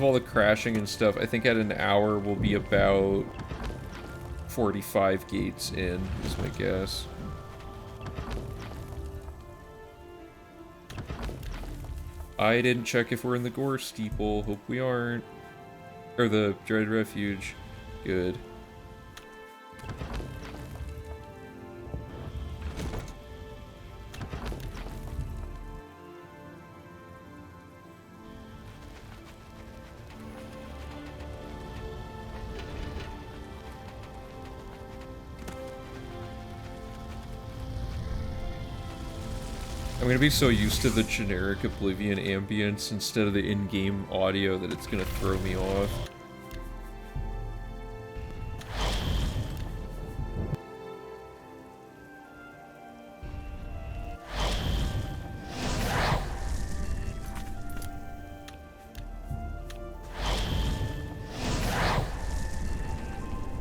all the crashing and stuff, I think at an hour we'll be about 45 gates in, is my guess. I didn't check if we're in the Gore Steeple. Hope we aren't. Or the Dread Refuge. Good. I'm gonna be so used to the generic Oblivion ambience instead of the in-game audio that it's gonna throw me off.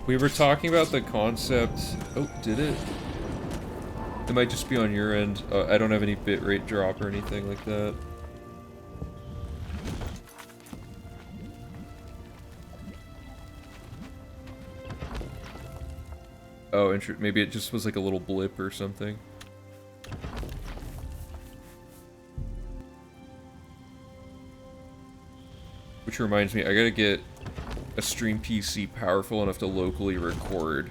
We were talking about the concept... Oh, did it? It might just be on your end. I don't have any bitrate drop or anything like that. Oh, maybe it just was like a little blip or something. Which reminds me, I gotta get a stream PC powerful enough to locally record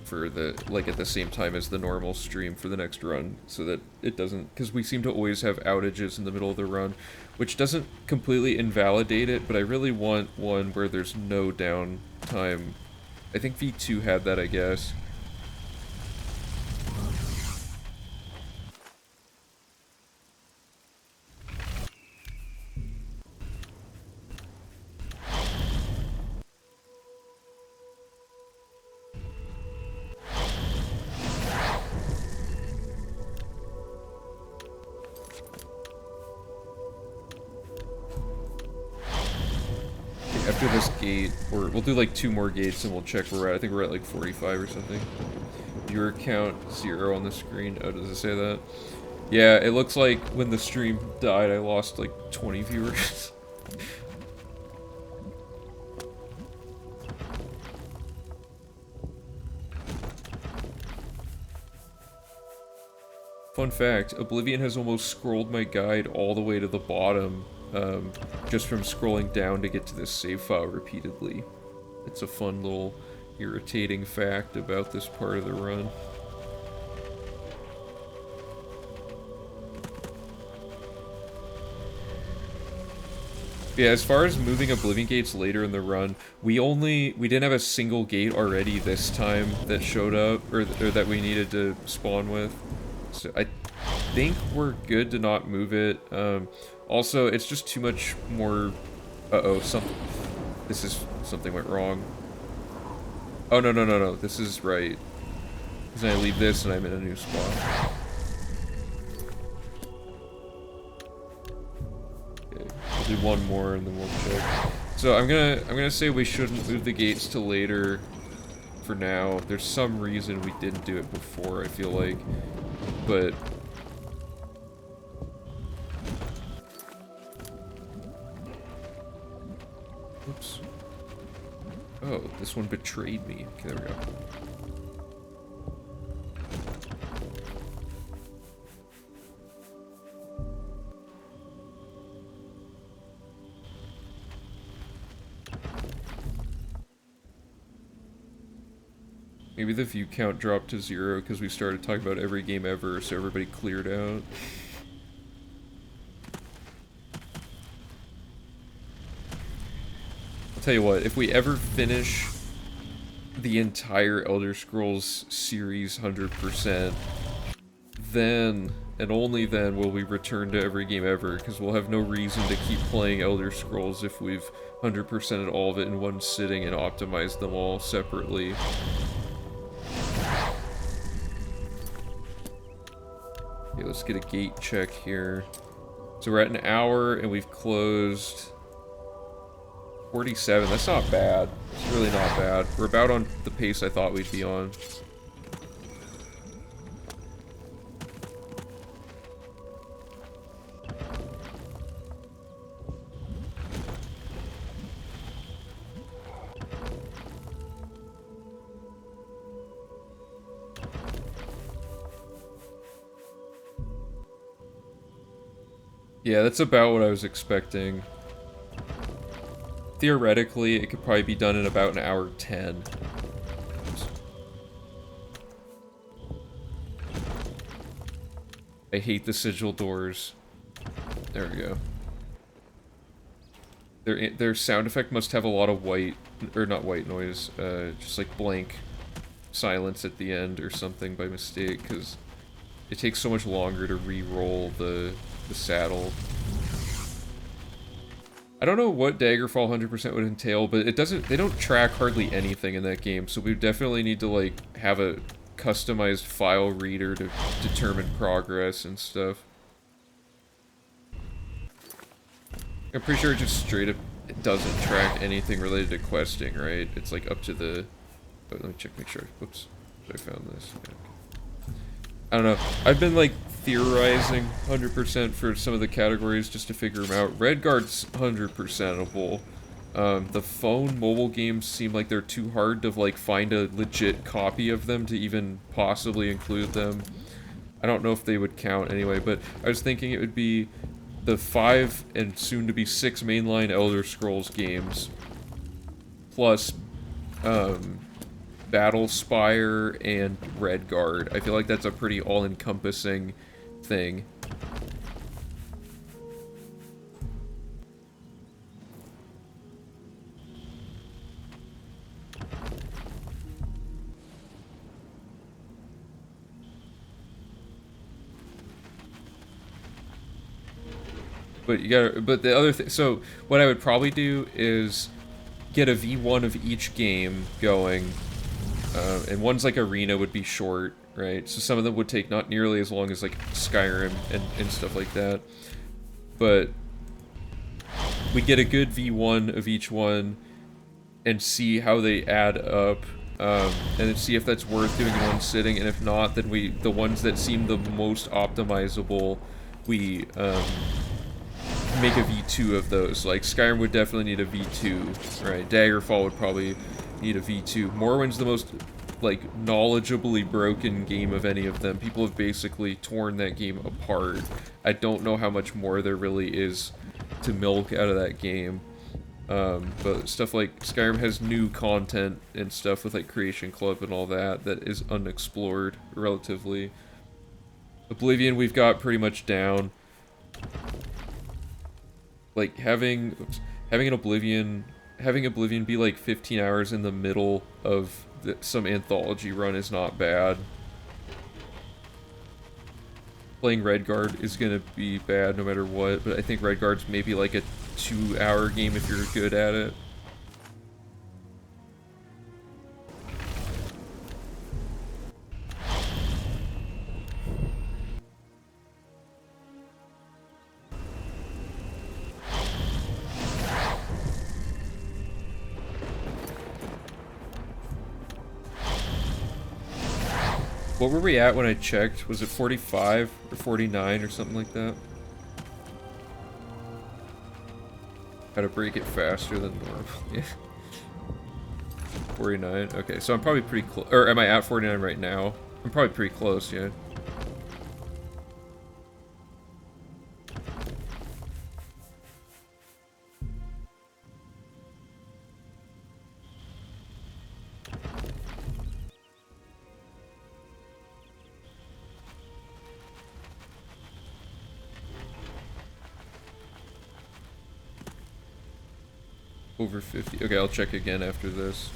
for the, like, at the same time as the normal stream for the next run, so that it doesn't, because we seem to always have outages in the middle of the run, which doesn't completely invalidate it, but I really want one where there's no downtime. I think V2 had that, I guess. After this gate, or we'll do like 2 more gates and we'll check where we're at. I think we're at like 45 or something. Viewer count 0 on the screen. Oh, does it say that? Yeah, it looks like when the stream died, I lost like 20 viewers. Fun fact, Oblivion has almost scrolled my guide all the way to the bottom. Just from scrolling down to get to this save file repeatedly. It's a fun little irritating fact about this part of the run. Yeah, as far as moving Oblivion gates later in the run, we didn't have a single gate already this time that showed up, or that we needed to spawn with. So I think we're good to not move it. Also, it's just too much more... Uh-oh, something went wrong. Oh, no, this is right. Because then I leave this and I'm in a new spot. Okay, we'll do one more and then we'll check. So I'm gonna say we shouldn't move the gates to later for now. There's some reason we didn't do it before, I feel like. But... Oops. Oh, this one betrayed me. Okay, there we go. Maybe the view count dropped to 0 because we started talking about every game ever, so everybody cleared out. Tell you what, if we ever finish the entire Elder Scrolls series 100%, then, and only then, will we return to every game ever, because we'll have no reason to keep playing Elder Scrolls if we've 100%ed all of it in one sitting and optimized them all separately. Okay, let's get a gate check here. So we're at an hour, and we've closed... 47, that's not bad. It's really not bad. We're about on the pace I thought we'd be on. Yeah, that's about what I was expecting. Theoretically, it could probably be done in about an hour 10. I hate the sigil doors. There we go. Their sound effect must have a lot of white, or not white noise, just like blank silence at the end or something by mistake, because it takes so much longer to re-roll the saddle. I don't know what Daggerfall 100% would entail, but they don't track hardly anything in that game, so we definitely need to, like, have a customized file reader to determine progress and stuff. I'm pretty sure it just straight up it doesn't track anything related to questing, right? It's like up to the... Oh, let me check, make sure. Whoops. I found this. Yeah, okay. I don't know. I've been like theorizing 100% for some of the categories just to figure them out. Redguard's 100%able. The phone mobile games seem like they're too hard to like find a legit copy of them to even possibly include them. I don't know if they would count anyway, but I was thinking it would be the 5 and soon to be 6 mainline Elder Scrolls games, plus Battlespire and Redguard. I feel like that's a pretty all-encompassing thing. But you gotta, but the other thing, so what I would probably do is get a V1 of each game going, and one's like Arena would be short, right? So some of them would take not nearly as long as like Skyrim and stuff like that. But we get a good V1 of each one and see how they add up, and then see if that's worth doing in one sitting, and if not, then the ones that seem the most optimizable, we make a V2 of those. Like, Skyrim would definitely need a V2, right? Daggerfall would probably need a V2. Morrowind's the most, like, knowledgeably broken game of any of them. People have basically torn that game apart. I don't know how much more there really is to milk out of that game. But stuff like Skyrim has new content and stuff with, like, Creation Club and all that is unexplored, relatively. Oblivion we've got pretty much down. Like, having an Oblivion be like 15 hours in the middle of some anthology run is not bad. Playing Redguard is gonna be bad no matter what, but I think Redguard's maybe like a 2-hour game if you're good at it. What were we at when I checked? Was it 45 or 49 or something like that? How to break it faster than normal. Yeah. 49. Okay, so I'm probably pretty close. Or am I at 49 right now? I'm probably pretty close, yeah. Over 50. Okay, I'll check again after this.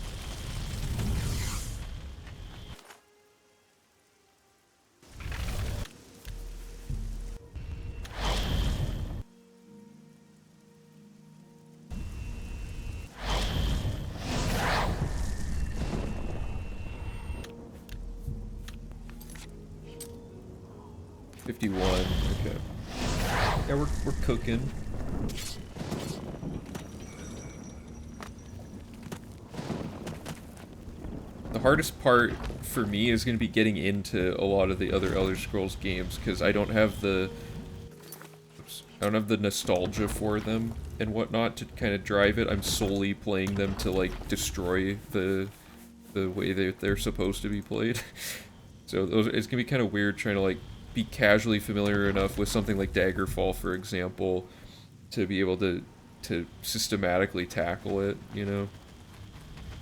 Okay. Yeah, we're cooking. The hardest part for me is going to be getting into a lot of the other Elder Scrolls games because I don't have the nostalgia for them and whatnot to kind of drive it. I'm solely playing them to like destroy the way they're supposed to be played. So it's gonna be kind of weird trying to like be casually familiar enough with something like Daggerfall, for example, to be able to systematically tackle it, you know?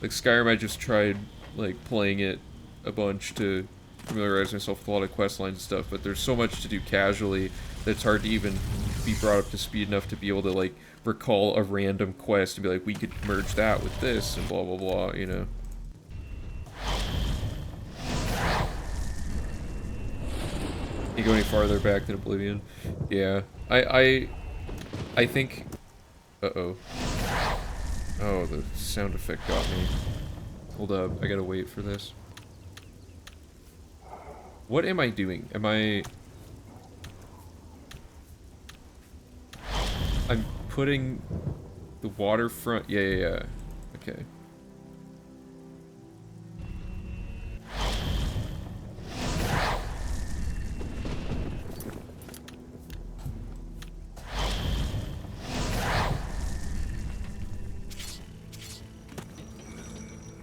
Like Skyrim, I just tried like playing it a bunch to familiarize myself with a lot of quest lines and stuff, but there's so much to do casually that it's hard to even be brought up to speed enough to be able to like recall a random quest and be like, we could merge that with this and blah blah blah, you know? You go any farther back than Oblivion? Yeah. I think... Uh-oh. Oh, the sound effect got me. Hold up, I gotta wait for this. What am I doing? Am I... I'm putting the waterfront... Yeah. Okay.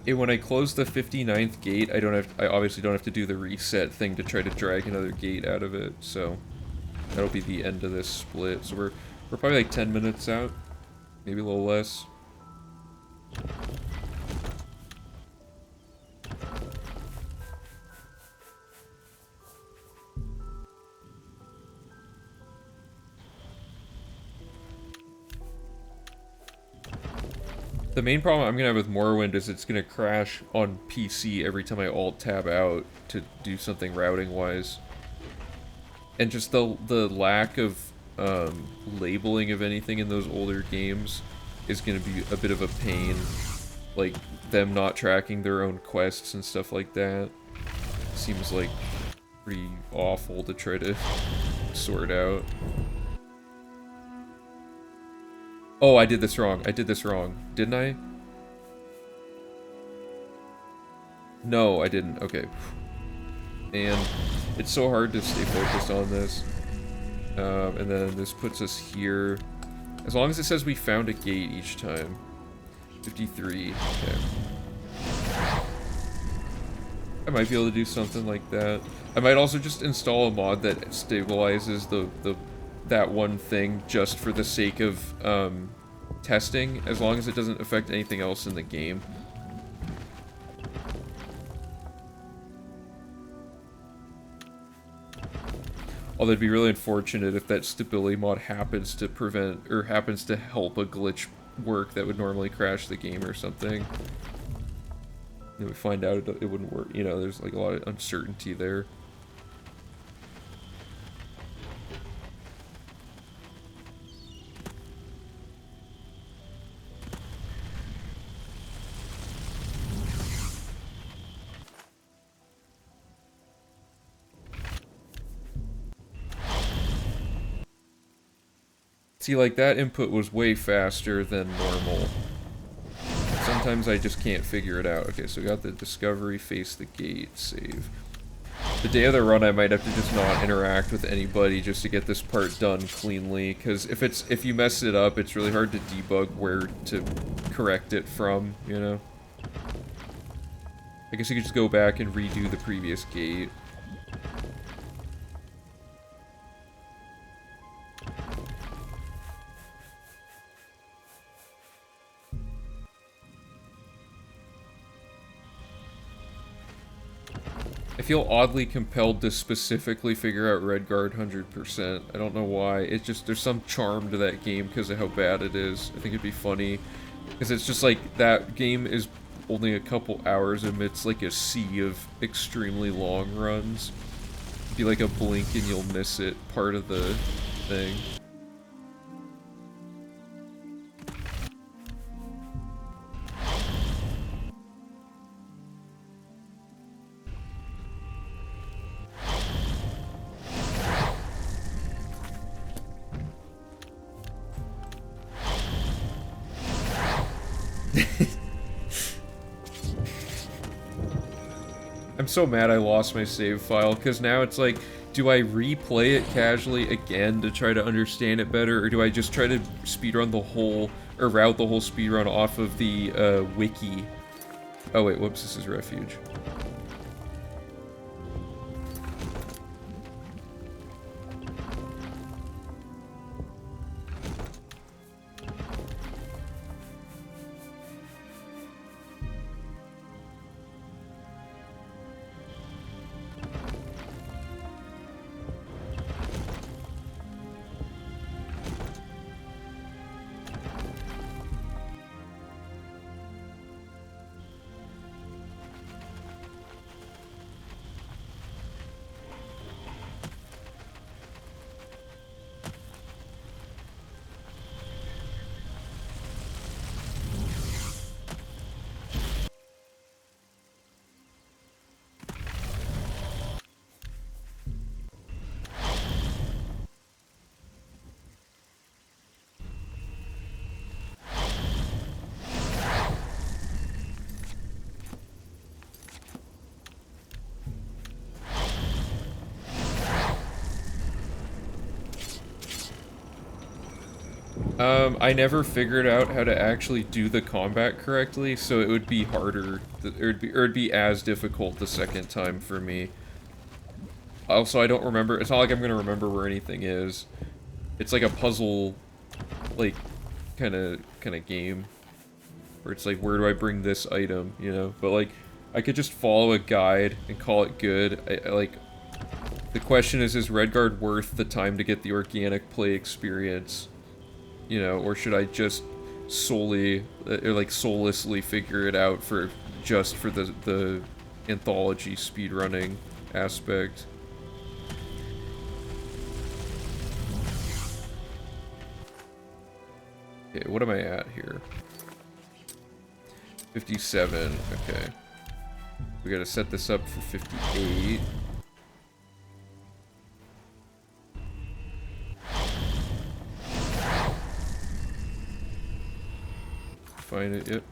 And when I close the 59th gate, I obviously don't have to do the reset thing to try to drag another gate out of it, so that'll be the end of this split. So we're probably like 10 minutes out, maybe a little less. The main problem I'm gonna have with Morrowind is it's gonna crash on PC every time I alt-tab out to do something routing-wise. And just the lack of labeling of anything in those older games is gonna be a bit of a pain. Like, them not tracking their own quests and stuff like that seems like pretty awful to try to sort out. Oh, I did this wrong. Didn't I? No, I didn't. Okay. And it's so hard to stay focused on this. And then this puts us here. As long as it says we found a gate each time. 53. Okay. I might be able to do something like that. I might also just install a mod that stabilizes that one thing just for the sake of testing, as long as it doesn't affect anything else in the game. Although it'd be really unfortunate if that stability mod happens to prevent, or happens to help a glitch work that would normally crash the game or something. And we find out it wouldn't work. You know, there's like a lot of uncertainty there. See, like, that input was way faster than normal. Sometimes I just can't figure it out. Okay, so we got the discovery, face the gate, save. The day of the run, I might have to just not interact with anybody just to get this part done cleanly, because if you mess it up, it's really hard to debug where to correct it from, you know? I guess you could just go back and redo the previous gate. I feel oddly compelled to specifically figure out Redguard 100%. I don't know why. It's just, there's some charm to that game because of how bad it is. I think it'd be funny. Because it's just like, that game is only a couple hours amidst like a sea of extremely long runs. It'd be like a blink and you'll miss it part of the thing. I'm so mad I lost my save file, because now it's like, do I replay it casually again to try to understand it better, or do I just try to speedrun the whole, or route the whole speedrun off of the wiki? Oh wait, whoops, this is Refuge. I never figured out how to actually do the combat correctly, so it would be harder, or it'd be as difficult the second time for me. Also, I don't remember, it's not like I'm gonna remember where anything is. It's like a puzzle, like, kinda game. Where it's like, where do I bring this item, you know? But like, I could just follow a guide and call it good. Like, the question is Redguard worth the time to get the organic play experience? You know, or should I just solely, or like soullessly figure it out for, just for the anthology speedrunning aspect? Okay, what am I at here? 57, okay. We gotta set this up for 58. Find it, yep.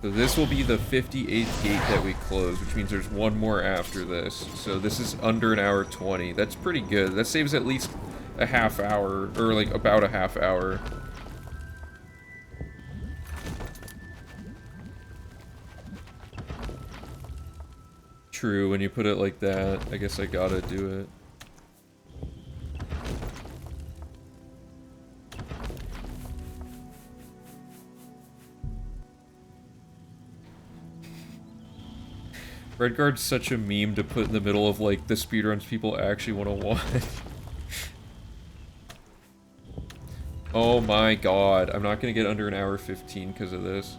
So this will be the 58th gate that we close, which means there's one more after this. So this is under an hour 20. That's pretty good. That saves at least a half hour, or like about a half hour. True, when you put it like that, I guess I gotta do it. Redguard's such a meme to put in the middle of, like, the speedruns people actually want to watch. Oh my god, I'm not gonna get under an hour 15 because of this.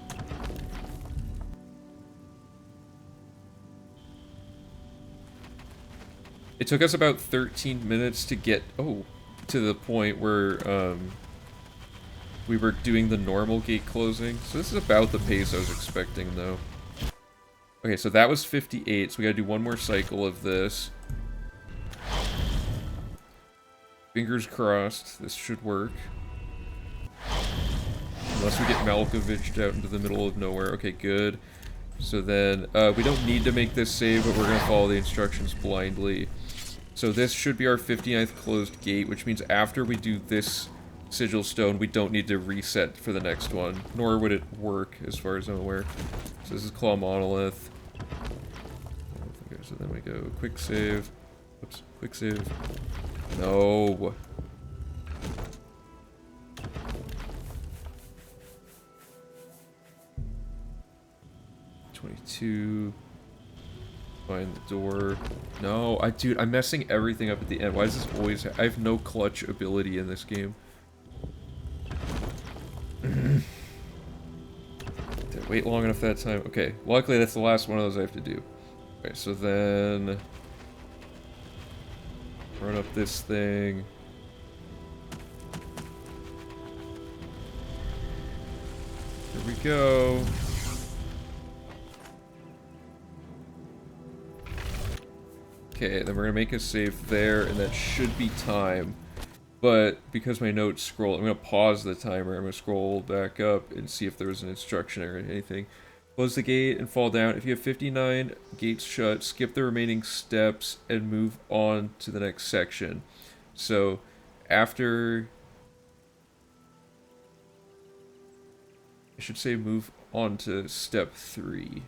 It took us about 13 minutes to get, to the point where, we were doing the normal gate closing. So this is about the pace I was expecting, though. Okay, so that was 58, so we gotta do one more cycle of this. Fingers crossed, this should work. Unless we get Malkovich out into the middle of nowhere. Okay, good. So then, we don't need to make this save, but we're gonna follow the instructions blindly. So this should be our 59th closed gate, which means after we do this sigil stone, we don't need to reset for the next one. Nor would it work, as far as I'm aware. So this is Claw Monolith. Okay, so then we go quick save. Oops, quick save. No. $22. Find the door. No, dude, I'm messing everything up at the end. Why does this always I have no clutch ability in this game. Did I wait long enough that time? Okay, luckily that's the last one of those I have to do. Okay, so then run up this thing. Here we go. Okay, then we're gonna make a save there, and that should be time. But because my notes scroll, I'm gonna pause the timer. I'm gonna scroll back up and see if there was an instruction or anything. Close the gate and fall down. If you have 59 gates shut, skip the remaining steps and move on to the next section. So, after... I should say move on to step 3.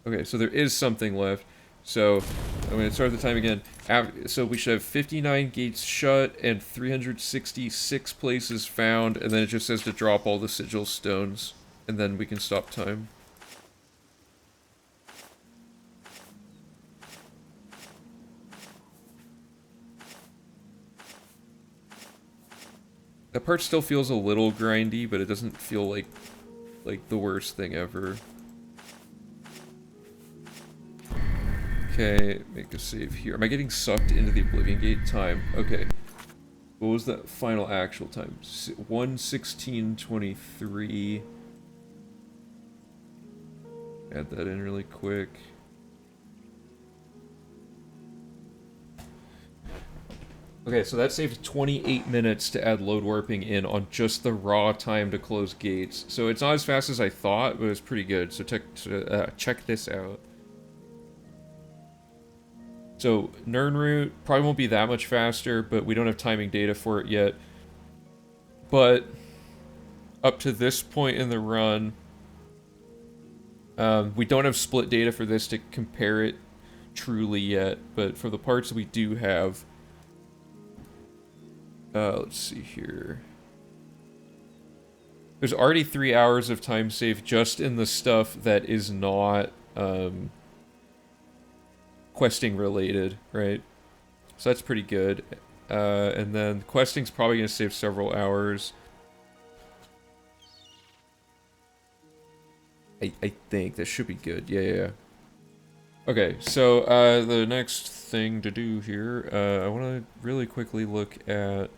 Okay, so there is something left. So, I'm going to start the time again. So we should have 59 gates shut and 366 places found, and then it just says to drop all the sigil stones, and then we can stop time. That part still feels a little grindy, but it doesn't feel like the worst thing ever. Okay, make a save here. Am I getting sucked into the Oblivion Gate? Time. Okay. What was the final actual time? 1:16:23. Add that in really quick. Okay, so that saved 28 minutes to add load warping in on just the raw time to close gates. So it's not as fast as I thought, but it's pretty good. So check this out. So Nirnroot probably won't be that much faster, but we don't have timing data for it yet. But up to this point in the run, we don't have split data for this to compare it truly yet, but for the parts we do have, let's see here. There's already 3 hours of time save just in the stuff that is not questing related, right? So that's pretty good. And then questing's probably going to save several hours. I think that should be good. Yeah. Okay, so the next thing to do here, I want to really quickly look at...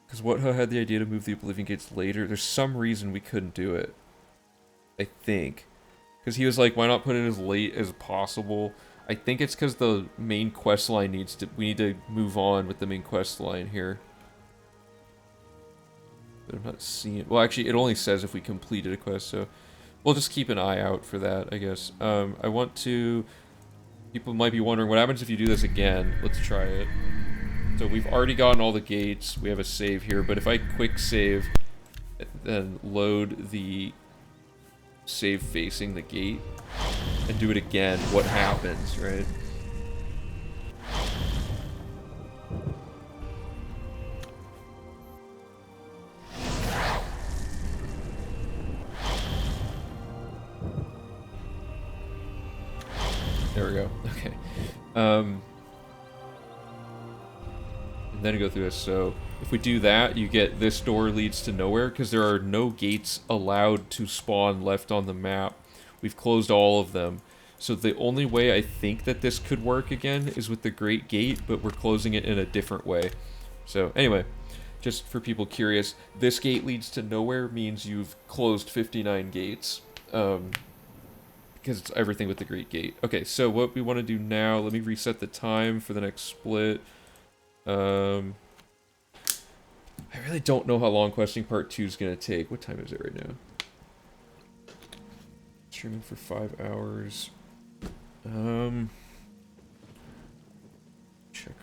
Because Wutha had the idea to move the Oblivion Gates later. There's some reason we couldn't do it. I think. Because he was like, why not put it as late as possible? I think it's because the main quest line needs to... We need to move on with the main quest line here. But I'm not seeing... Well, actually, it only says if we completed a quest, so... We'll just keep an eye out for that, I guess. I want to... People might be wondering, what happens if you do this again? Let's try it. So we've already gotten all the gates. We have a save here, but if I quick save, then load the save facing the gate, and do it again, what happens, right? There we go. Okay. And then go through this. So if we do that, you get this door leads to nowhere because there are no gates allowed to spawn left on the map. We've closed all of them. So the only way I think that this could work again is with the Great Gate, but we're closing it in a different way. So anyway, just for people curious, this gate leads to nowhere means you've closed 59 gates. Because it's everything with the Great Gate. Okay, so what we want to do now, let me reset the time for the next split. I really don't know how long questing part 2 is going to take. What time is it right now? Streaming for 5 hours. Check.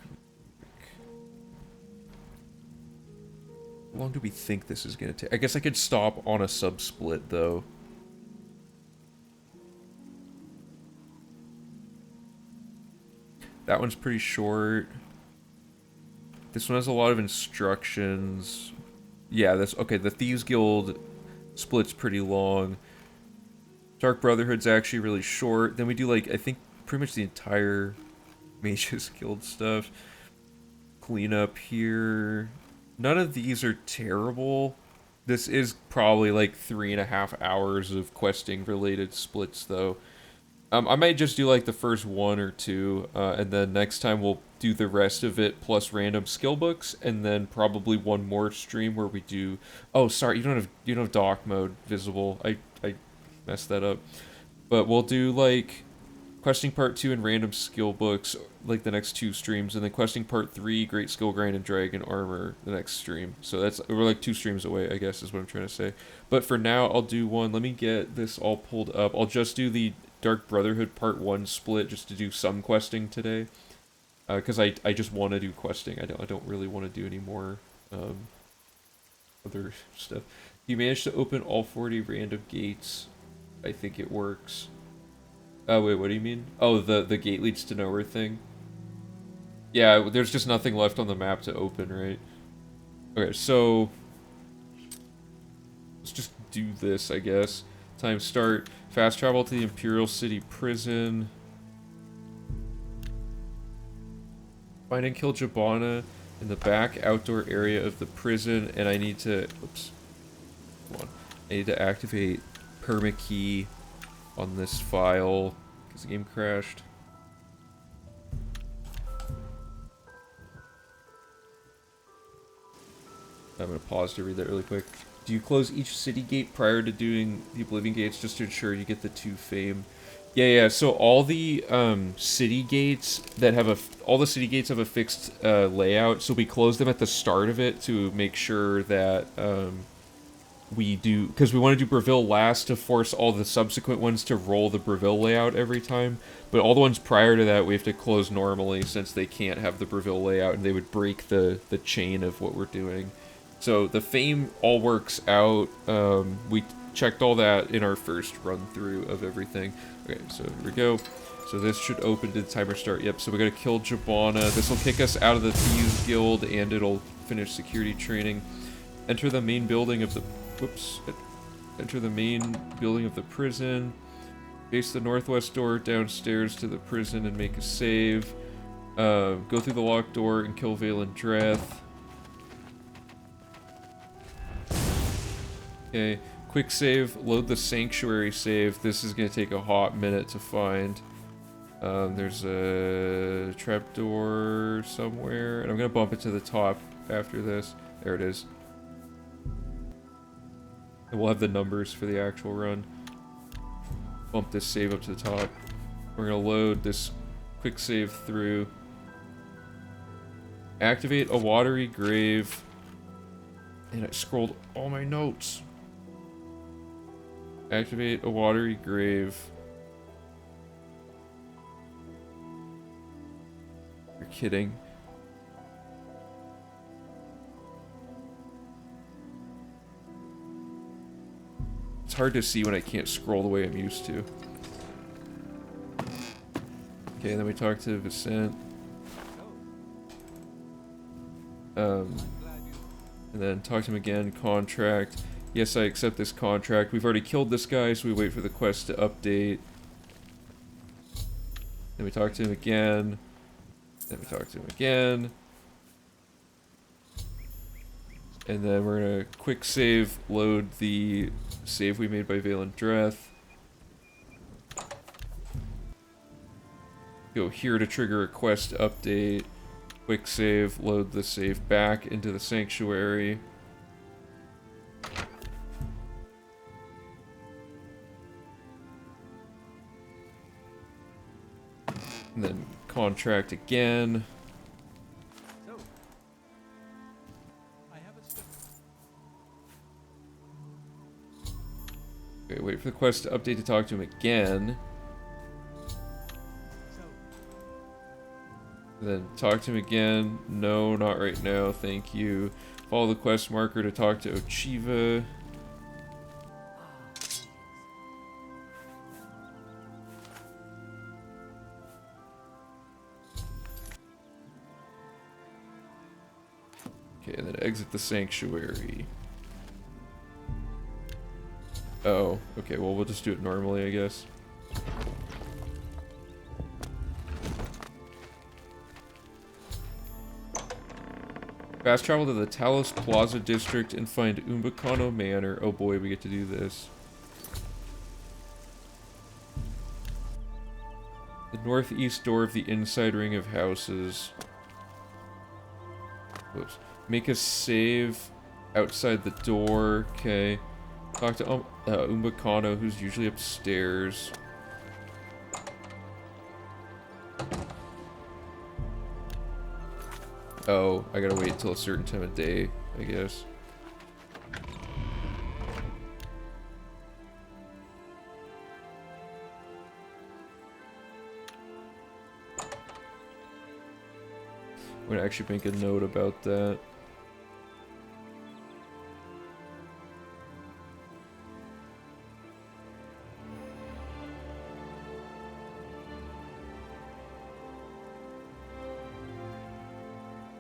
How long do we think this is going to take? I guess I could stop on a sub-split, though. That one's pretty short. This one has a lot of instructions. Yeah, that's okay. The Thieves Guild split's pretty long. Dark Brotherhood's actually really short. Then we do, like, I think pretty much the entire Mages Guild stuff. Cleanup here. None of these are terrible. This is probably like 3.5 hours of questing related splits, though. I might just do like the first 1 or 2, and then next time we'll do the rest of it plus random skill books, and then probably one more stream where we do. Oh, sorry, you don't have dock mode visible. I messed that up. But we'll do like questing part 2 and random skill books like the next 2 streams, and then questing part 3, great skill grind and dragon armor the next stream. So we're like 2 streams away, I guess is what I'm trying to say. But for now, I'll do one. Let me get this all pulled up. I'll just do the Dark Brotherhood Part 1 split just to do some questing today. Because I just want to do questing. I don't really want to do any more other stuff. You managed to open all 40 random gates. I think it works. Oh, wait, what do you mean? Oh, the gate leads to nowhere thing? Yeah, there's just nothing left on the map to open, right? Okay, so... let's just do this, I guess. Time start. Fast travel to the Imperial City Prison. Find and kill Jabana in the back outdoor area of the prison, and I need to... oops. Come on. I need to activate permakey on this file, because the game crashed. I'm going to pause to read that really quick. Do you close each city gate prior to doing the Oblivion gates just to ensure you get the 2 fame? Yeah, so all the city gates that have all the city gates have a fixed layout, so we close them at the start of it to make sure that we do, because we want to do Breville last to force all the subsequent ones to roll the Breville layout every time. But all the ones prior to that we have to close normally, since they can't have the Breville layout and they would break the chain of what we're doing. So the Fame all works out. We checked all that in our first run through of everything. Okay, so here we go. So this should open to the timer start. Yep, so we gotta kill Jabana. This will kick us out of the Thieves Guild and it'll finish security training. Enter the main building of the... Whoops. Enter the main building of the prison. Face the northwest door downstairs to the prison and make a save. Go through the locked door and kill Valen Dreth. Okay. Quick save. Load the sanctuary save. This is going to take a hot minute to find. There's a trapdoor somewhere. And I'm going to bump it to the top after this. There it is. And we'll have the numbers for the actual run. Bump this save up to the top. We're going to load this quick save through. Activate a watery grave. And I scrolled all my notes. Activate a watery grave. You're kidding. It's hard to see when I can't scroll the way I'm used to. Okay, then we talk to Vicent. And then talk to him again. Contract. Yes, I accept this contract. We've already killed this guy, so we wait for the quest to update. Then we talk to him again. Then we talk to him again. And then we're gonna quick save, load the save we made by Valen Dreth. Go here to trigger a quest update. Quick save, load the save back into the sanctuary. And then contract again. Okay, wait for the quest to update to talk to him again. And then talk to him again. No, not right now, thank you. Follow the quest marker to talk to Ochiva. Okay, and then exit the sanctuary. Oh, okay, well, we'll just do it normally, I guess. Fast travel to the Talos Plaza district and find Umbacano Manor. Oh boy, we get to do this. The northeast door of the inside ring of houses. Whoops. Make a save outside the door. Okay. Talk to Umbacano, who's usually upstairs. Oh, I gotta wait until a certain time of day, I guess. I'm gonna actually make a note about that.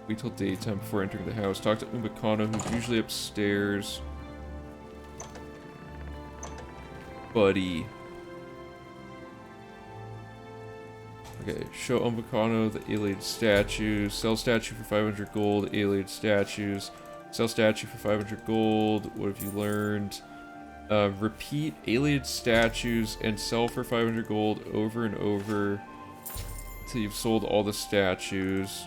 Wait till daytime before entering the house. Talk to Umbacano, who's usually upstairs. Buddy. Okay, show Umbacano the alien statues. Sell statue for 500 gold, alien statues. Sell statue for 500 gold. What have you learned? Repeat alien statues and sell for 500 gold over and over until you've sold all the statues.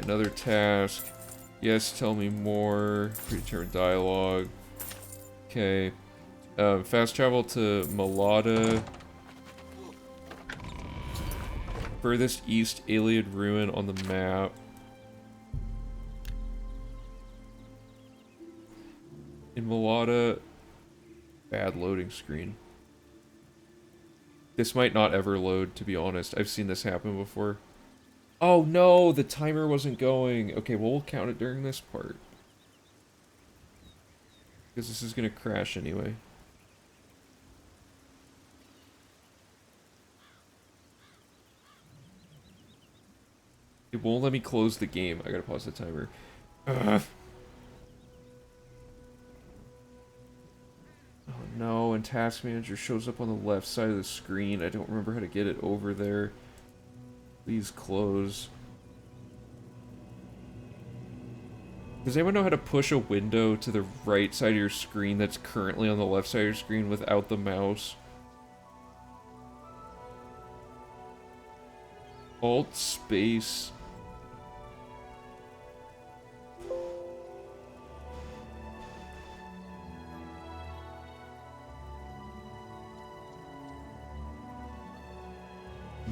Another task. Yes, tell me more. Predetermined dialogue. Okay. Fast travel to Malada Furthest east Iliad ruin on the map. In Malata, bad loading screen. This might not ever load, to be honest. I've seen this happen before. Oh no, the timer wasn't going. Okay, well, we'll count it during this part. Because this is going to crash anyway. It won't let me close the game. I gotta pause the timer. Ugh. Oh no, and Task Manager shows up on the left side of the screen. I don't remember how to get it over there. Please close. Does anyone know how to push a window to the right side of your screen that's currently on the left side of your screen without the mouse? Alt space.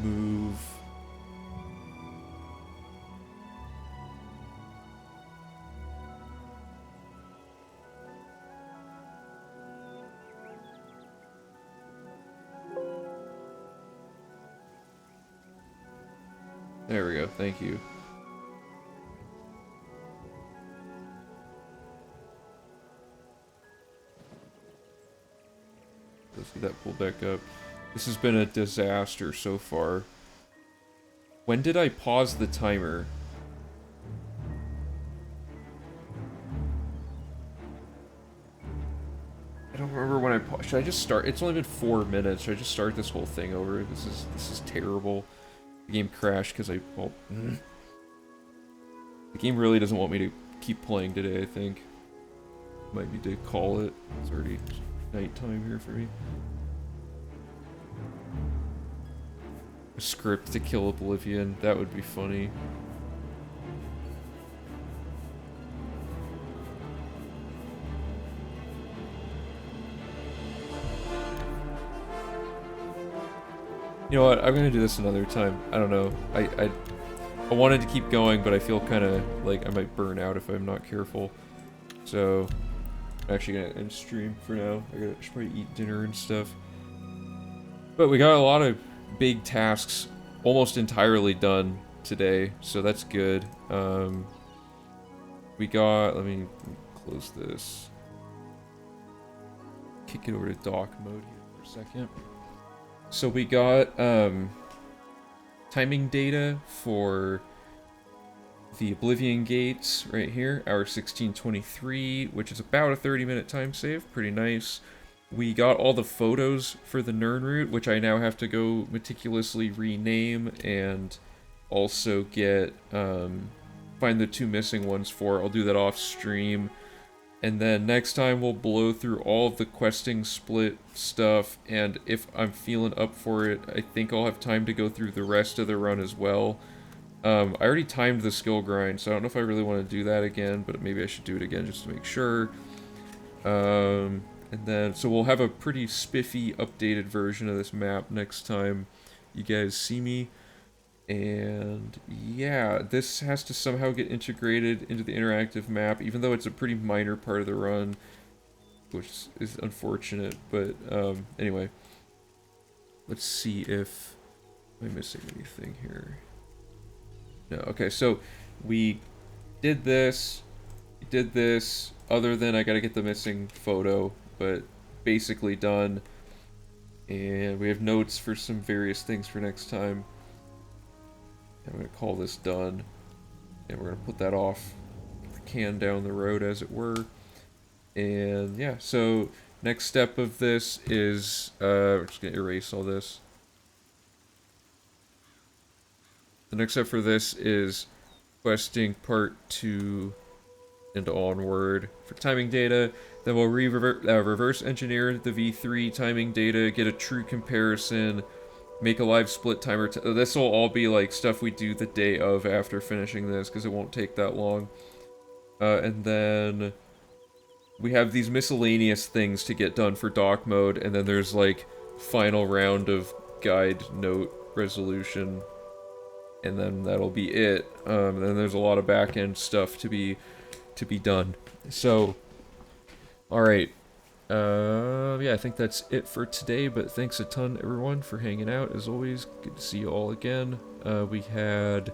Move. There we go, thank you. Let's see that pull back up. This has been a disaster so far. When did I pause the timer? I don't remember when I paused. Should I just start? It's only been 4 minutes. Should I just start this whole thing over? This is terrible. The game crashed because the game really doesn't want me to keep playing today, I think. Might need to call it. It's already nighttime here for me. A script to kill Oblivion, that would be funny. You know what, I'm gonna do this another time. I don't know. I wanted to keep going, but I feel kind of like I might burn out if I'm not careful. So, I'm actually gonna end stream for now. Should probably eat dinner and stuff. But we got a lot of big tasks almost entirely done today, so that's good. We got, let me close this. Kick it over to dock mode here for a second. So we got timing data for the Oblivion gates right here, hour 16:23, which is about a 30-minute time save, pretty nice. We got all the photos for the Nern route, which I now have to go meticulously rename and also get, find the 2 missing ones for. I'll do that off stream. And then next time we'll blow through all of the questing split stuff, and if I'm feeling up for it, I think I'll have time to go through the rest of the run as well. I already timed the skill grind, so I don't know if I really want to do that again, but maybe I should do it again just to make sure. And then, so we'll have a pretty spiffy, updated version of this map next time you guys see me. And yeah, this has to somehow get integrated into the interactive map, even though it's a pretty minor part of the run, which is unfortunate. But anyway, let's see if am I missing anything here. No, okay, so we did this, other than I gotta get the missing photo, but basically done. And we have notes for some various things for next time. I'm going to call this done, and we're going to put that off the can down the road, as it were. And yeah, so next step of this is, we're just going to erase all this. The next step for this is questing part 2 and onward for timing data. Then we'll reverse engineer the V3 timing data, get a true comparison, make a live split timer. This will all be like stuff we do the day of after finishing this, because it won't take that long. And then we have these miscellaneous things to get done for dock mode, and then there's like final round of guide note resolution and then that'll be it. Then there's a lot of back end stuff to be done. So, all right. Yeah, I think that's it for today, but thanks a ton, everyone, for hanging out. As always, good to see you all again. We had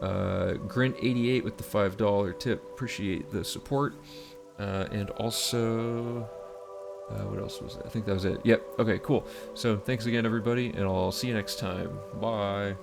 Grint88 with the $5 tip. Appreciate the support. And also, what else was it? I think that was it. Yep. Okay, cool. So thanks again, everybody, and I'll see you next time. Bye.